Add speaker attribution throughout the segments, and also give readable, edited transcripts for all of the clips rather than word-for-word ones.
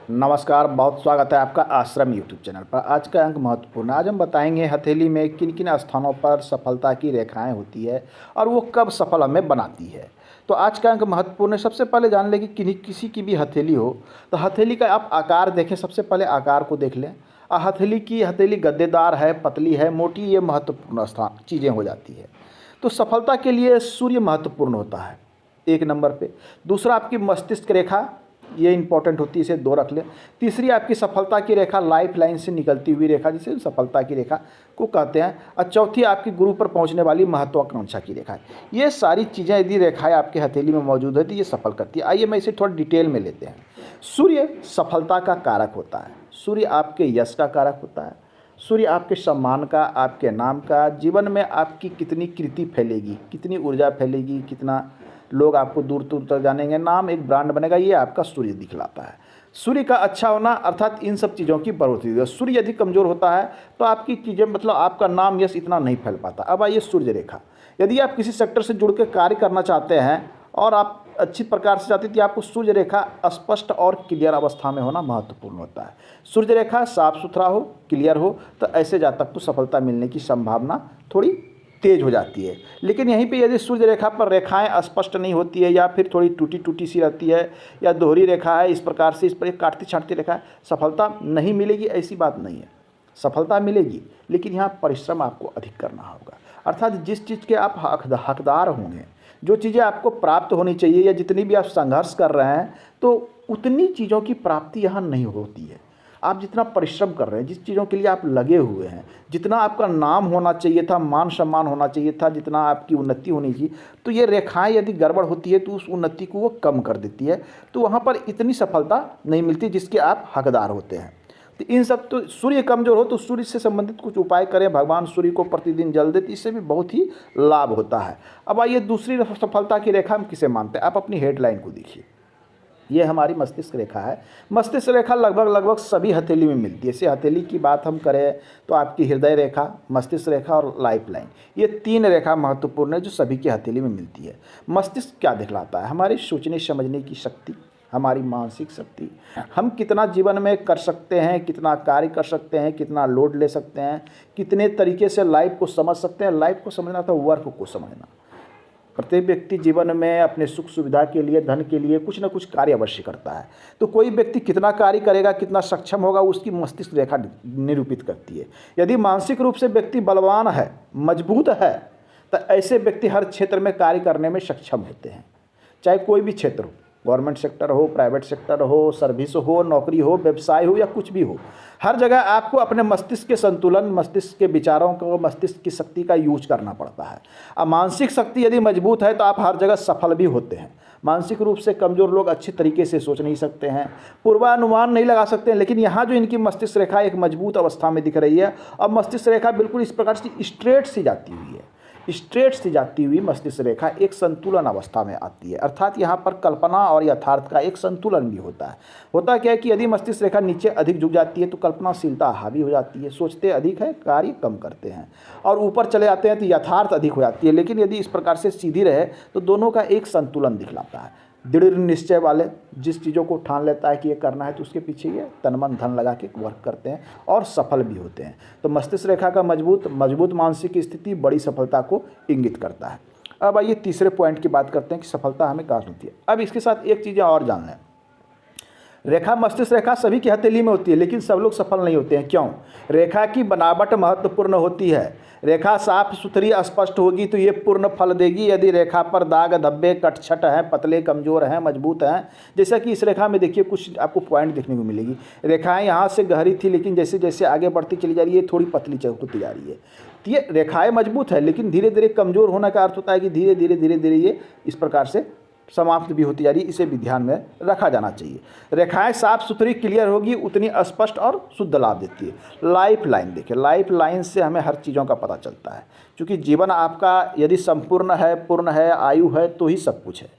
Speaker 1: नमस्कार, बहुत स्वागत है आपका आश्रम यूट्यूब चैनल पर। आज का अंक महत्वपूर्ण है। आज हम बताएंगे हथेली में किन किन स्थानों पर सफलता की रेखाएं होती है और वो कब सफल हमें बनाती है। तो आज का अंक महत्वपूर्ण है। सबसे पहले जान लें कि किसी की भी हथेली हो तो हथेली का आप आकार देखें। सबसे पहले आकार को देख लें। हथेली गद्देदार है, पतली है, मोटी, ये महत्वपूर्ण स्थान चीज़ें हो जाती है। तो सफलता के लिए सूर्य महत्वपूर्ण होता है एक नंबर पे। दूसरा आपकी मस्तिष्क रेखा, ये इंपॉर्टेंट होती है, इसे 2 रख लें। तीसरी आपकी सफलता की रेखा, लाइफ लाइन से निकलती हुई रेखा, जिसे सफलता की रेखा को कहते हैं। और चौथी आपकी गुरु पर पहुंचने वाली महत्वाकांक्षा की रेखा है। ये सारी चीज़ें यदि रेखाएं आपके हथेली में मौजूद है तो ये सफल करती है। आइए मैं इसे थोड़ा डिटेल में लेते हैं। सूर्य सफलता का कारक होता है। सूर्य आपके यश का कारक होता है। सूर्य आपके सम्मान का, आपके नाम का, जीवन में आपकी कितनी कृति फैलेगी, कितनी ऊर्जा फैलेगी, कितना लोग आपको दूर दूर तक जानेंगे, नाम एक ब्रांड बनेगा, ये आपका सूर्य दिखलाता है। सूर्य का अच्छा होना अर्थात इन सब चीज़ों की बढ़ोतरी है। सूर्य यदि कमज़ोर होता है तो आपकी चीज़ें, मतलब आपका नाम यश इतना नहीं फैल पाता। अब आइए सूर्य रेखा। यदि आप किसी सेक्टर से जुड़ के कार्य करना चाहते हैं और आप अच्छी प्रकार से चाहते हैं तो आपको सूर्य रेखा स्पष्ट और क्लियर अवस्था में होना महत्वपूर्ण होता है। सूर्य रेखा साफ सुथरा हो, क्लियर हो, तो ऐसे जातक को सफलता मिलने की संभावना थोड़ी तेज हो जाती है। लेकिन यहीं पे यदि सूर्य रेखा पर रेखाएं स्पष्ट नहीं होती है या फिर थोड़ी टूटी टूटी सी रहती है या दोहरी रेखा है, इस प्रकार से इस पर एक काटती छाटती रेखा है, सफलता नहीं मिलेगी ऐसी बात नहीं है। सफलता मिलेगी, लेकिन यहाँ परिश्रम आपको अधिक करना होगा। अर्थात जिस चीज़ के आप हकदार होंगे, जो चीज़ें आपको प्राप्त होनी चाहिए या जितनी भी आप संघर्ष कर रहे हैं, तो उतनी चीज़ों की प्राप्ति यहाँ नहीं होती है। आप जितना परिश्रम कर रहे हैं, जिस चीज़ों के लिए आप लगे हुए हैं, जितना आपका नाम होना चाहिए था, मान सम्मान होना चाहिए था, जितना आपकी उन्नति होनी चाहिए, तो ये रेखाएं यदि गड़बड़ होती है तो उस उन्नति को वो कम कर देती है। तो वहाँ पर इतनी सफलता नहीं मिलती जिसके आप हकदार होते हैं। तो इन सब, तो सूर्य कमजोर हो तो सूर्य से संबंधित कुछ उपाय करें। भगवान सूर्य को प्रतिदिन जल देते, इससे भी बहुत ही लाभ होता है। अब आइए दूसरी सफलता की रेखा हम किसे मानते हैं। आप अपनी हेडलाइन को देखिए। ये हमारी मस्तिष्क रेखा है। मस्तिष्क रेखा लगभग सभी हथेली में मिलती है। जैसे हथेली की बात हम करें तो आपकी हृदय रेखा, मस्तिष्क रेखा और लाइफ लाइन, ये 3 रेखा महत्वपूर्ण है जो सभी की हथेली में मिलती है। मस्तिष्क क्या दिखलाता है? हमारी सोचने समझने की शक्ति, हमारी मानसिक शक्ति, हम कितना जीवन में कर सकते हैं, कितना कार्य कर सकते हैं, कितना लोड ले सकते हैं, कितने तरीके से लाइफ को समझ सकते हैं। लाइफ को समझना था वर्क को समझना। प्रत्येक व्यक्ति जीवन में अपने सुख सुविधा के लिए, धन के लिए कुछ न कुछ कार्य अवश्य करता है। तो कोई व्यक्ति कितना कार्य करेगा, कितना सक्षम होगा, उसकी मस्तिष्क रेखा निरूपित करती है। यदि मानसिक रूप से व्यक्ति बलवान है, मजबूत है, तो ऐसे व्यक्ति हर क्षेत्र में कार्य करने में सक्षम होते हैं। चाहे कोई भी क्षेत्र हो, गवर्नमेंट सेक्टर हो, प्राइवेट सेक्टर हो, सर्विस हो, नौकरी हो, व्यवसाय हो या कुछ भी हो, हर जगह आपको अपने मस्तिष्क के संतुलन, मस्तिष्क के विचारों को, मस्तिष्क की शक्ति का यूज करना पड़ता है। अब मानसिक शक्ति यदि मजबूत है तो आप हर जगह सफल भी होते हैं। मानसिक रूप से कमज़ोर लोग अच्छी तरीके से सोच नहीं सकते हैं, पूर्वानुमान नहीं लगा सकते हैं। लेकिन यहाँ जो इनकी मस्तिष्क रेखा एक मजबूत अवस्था में दिख रही है, अब मस्तिष्क रेखा बिल्कुल इस प्रकार से स्ट्रेट सी जाती हुई है। स्ट्रेट से जाती हुई मस्तिष्क रेखा एक संतुलन अवस्था में आती है। अर्थात यहाँ पर कल्पना और यथार्थ का एक संतुलन भी होता है। होता क्या है कि यदि मस्तिष्क रेखा नीचे अधिक झुक जाती है तो कल्पनाशीलता हावी हो जाती है, सोचते अधिक है, कार्य कम करते हैं, और ऊपर चले जाते हैं तो यथार्थ अधिक हो जाती है। लेकिन यदि इस प्रकार से सीधी रहे तो दोनों का एक संतुलन दिखलाता है। दृढ़ निश्चय वाले जिस चीज़ों को ठान लेता है कि ये करना है तो उसके पीछे ये तन मन धन लगा के वर्क करते हैं और सफल भी होते हैं। तो मस्तिष्क रेखा का मजबूत मानसिक स्थिति बड़ी सफलता को इंगित करता है। अब आइए तीसरे पॉइंट की बात करते हैं कि सफलता हमें कहाँ मिलती है। अब इसके साथ एक चीज़ें और जान लें। रेखा, मस्तिष्क रेखा सभी की हथेली में होती है, लेकिन सब लोग सफल नहीं होते हैं। क्यों? रेखा की बनावट महत्वपूर्ण होती है। रेखा साफ सुथरी स्पष्ट होगी तो ये पूर्ण फल देगी। यदि रेखा पर दाग धब्बे, कटछट हैं, पतले कमजोर हैं, मजबूत हैं, जैसा कि इस रेखा में देखिए कुछ आपको पॉइंट देखने को मिलेगी। रेखाएं यहाँ से गहरी थी, लेकिन जैसे जैसे आगे बढ़ती चली जा रही है थोड़ी पतली होती जा रही है। तो ये रेखाएं मजबूत है, लेकिन धीरे धीरे कमजोर होने का अर्थ होता है कि धीरे धीरे ये इस प्रकार से समाप्त भी होती जा रही है। इसे भी ध्यान में रखा जाना चाहिए। रेखाएं साफ सुथरी क्लियर होगी उतनी स्पष्ट और शुद्ध लाभ देती है। लाइफ लाइन देखिए, लाइफ लाइन से हमें हर चीज़ों का पता चलता है, क्योंकि जीवन आपका यदि संपूर्ण है, पूर्ण है, आयु है तो ही सब कुछ है।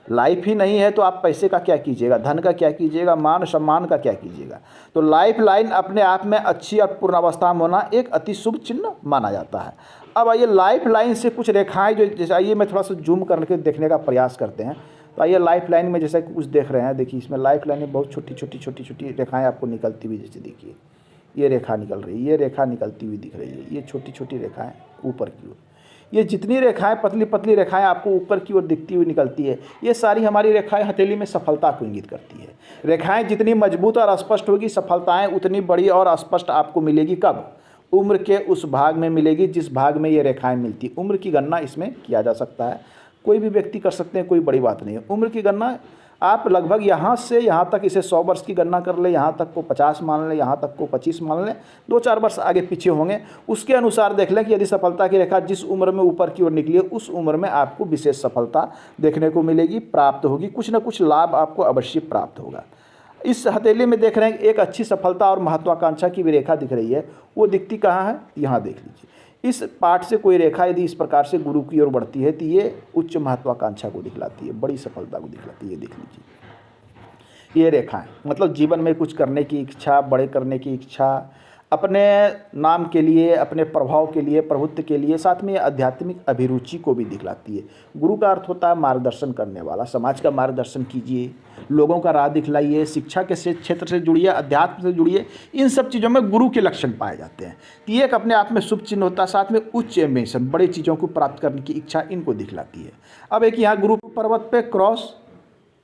Speaker 1: लाइफ ही नहीं है तो आप पैसे का क्या कीजिएगा, धन का क्या कीजिएगा, मान सम्मान का क्या कीजिएगा। तो लाइफ लाइन अपने आप में अच्छी और पूर्ण अवस्था में होना एक अति शुभ चिन्ह माना जाता है। अब आइए लाइफ लाइन से कुछ रेखाएं जो, जैसे आइए मैं थोड़ा सा जूम करके देखने का प्रयास करते हैं। तो आइए लाइफ लाइन में जैसा कुछ देख रहे हैं, देखिए इसमें लाइफ लाइन में बहुत छोटी छोटी रेखाएं आपको निकलती हुई, जैसे देखिए ये रेखा निकल रही है, ये रेखा निकलती हुई दिख रही है, ये छोटी छोटी रेखाएं ऊपर की ओर, ये जितनी रेखाएं पतली पतली रेखाएं आपको ऊपर की ओर दिखती हुई निकलती है, ये सारी हमारी रेखाएं हथेली में सफलता को इंगित करती है। रेखाएं जितनी मजबूत और स्पष्ट होगी, सफलताएं उतनी बड़ी और स्पष्ट आपको मिलेगी। कब? उम्र के उस भाग में मिलेगी जिस भाग में ये रेखाएं मिलती। उम्र की गणना इसमें किया जा सकता है, कोई भी व्यक्ति कर सकते हैं, कोई बड़ी बात नहीं है। उम्र की गणना आप लगभग यहाँ से यहाँ तक इसे 100 वर्ष की गणना कर ले, यहाँ तक को 50 मान लें, यहाँ तक को 25 मान लें, 2-4 वर्ष आगे पीछे होंगे, उसके अनुसार देख लें कि यदि सफलता की रेखा जिस उम्र में ऊपर की ओर निकली है उस उम्र में आपको विशेष सफलता देखने को मिलेगी, प्राप्त होगी, कुछ ना कुछ लाभ आपको अवश्य प्राप्त होगा। इस हथेली में देख रहे हैं एक अच्छी सफलता और महत्वाकांक्षा की भी रेखा दिख रही है, वो दिखती कहाँ है? यहाँ देख लीजिए। इस पार्ट से कोई रेखा यदि इस प्रकार से गुरु की ओर बढ़ती है तो ये उच्च महत्वाकांक्षा को दिखलाती है, बड़ी सफलता को दिखलाती है। ये देख लीजिए, ये रेखाएं मतलब जीवन में कुछ करने की इच्छा, बड़े करने की इच्छा, अपने नाम के लिए, अपने प्रभाव के लिए, प्रभुत्व के लिए, साथ में आध्यात्मिक अभिरुचि को भी दिखलाती है। गुरु का अर्थ होता है मार्गदर्शन करने वाला। समाज का मार्गदर्शन कीजिए, लोगों का राह दिखलाइए, शिक्षा के क्षेत्र से जुड़िए, अध्यात्म से जुड़िए, इन सब चीज़ों में गुरु के लक्षण पाए जाते हैं। तो ये एक अपने आप में शुभ चिन्ह होता है, साथ में उच्च एम्बिशन, बड़ी चीज़ों को प्राप्त करने की इच्छा इनको दिखलाती है। अब एक यहाँ गुरु पर्वत पे क्रॉस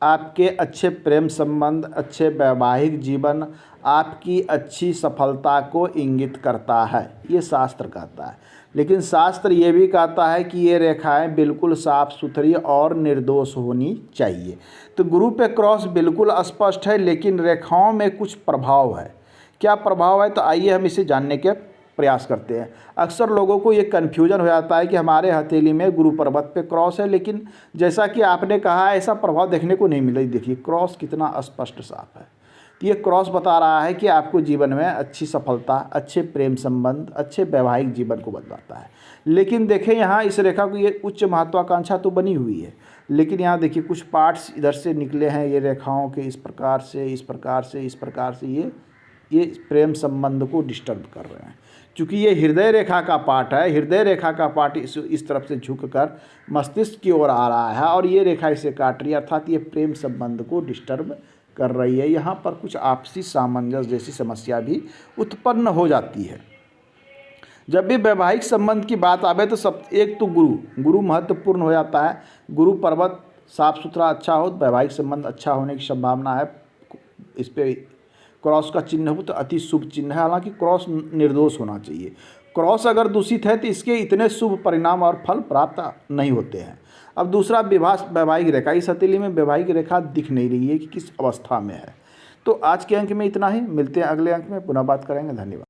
Speaker 1: आपके अच्छे प्रेम संबंध, अच्छे वैवाहिक जीवन, आपकी अच्छी सफलता को इंगित करता है, ये शास्त्र कहता है। लेकिन शास्त्र ये भी कहता है कि ये रेखाएं बिल्कुल साफ सुथरी और निर्दोष होनी चाहिए। तो गुरु पे क्रॉस बिल्कुल स्पष्ट है, लेकिन रेखाओं में कुछ प्रभाव है। क्या प्रभाव है? तो आइए हम इसे जानने के प्रयास करते हैं। अक्सर लोगों को ये कन्फ्यूजन हो जाता है कि हमारे हथेली में गुरु पर्वत पे क्रॉस है, लेकिन जैसा कि आपने कहा ऐसा प्रभाव देखने को नहीं मिला। देखिए क्रॉस कितना स्पष्ट साफ है। तो ये क्रॉस बता रहा है कि आपको जीवन में अच्छी सफलता, अच्छे प्रेम संबंध, अच्छे वैवाहिक जीवन को बताता है। लेकिन देखें यहाँ इस रेखा को ये उच्च महत्वाकांक्षा तो बनी हुई है, लेकिन यहाँ देखिए कुछ पार्ट्स इधर से निकले हैं ये रेखाओं के, इस प्रकार से, इस प्रकार से, इस प्रकार से ये प्रेम संबंध को डिस्टर्ब कर रहे हैं। क्योंकि ये हृदय रेखा का पार्ट है, हृदय रेखा का पार्ट इस तरफ से झुककर मस्तिष्क की ओर आ रहा है और ये रेखा इसे काट रही है, अर्थात ये प्रेम संबंध को डिस्टर्ब कर रही है। यहाँ पर कुछ आपसी सामंजस्य जैसी समस्या भी उत्पन्न हो जाती है। जब भी वैवाहिक संबंध की बात आवे तो सब एक तो गुरु महत्वपूर्ण हो जाता है। गुरु पर्वत साफ सुथरा अच्छा हो, वैवाहिक संबंध अच्छा होने की संभावना है। इस पर क्रॉस का चिन्ह हो तो अति शुभ चिन्ह है। हालांकि क्रॉस निर्दोष होना चाहिए। क्रॉस अगर दूषित है तो इसके इतने शुभ परिणाम और फल प्राप्त नहीं होते हैं। अब दूसरा वैवाहिक रेखा, इस हथेली में वैवाहिक रेखा दिख नहीं रही है कि किस अवस्था में है। तो आज के अंक में इतना ही, मिलते हैं अगले अंक में, पुनः बात करेंगे। धन्यवाद।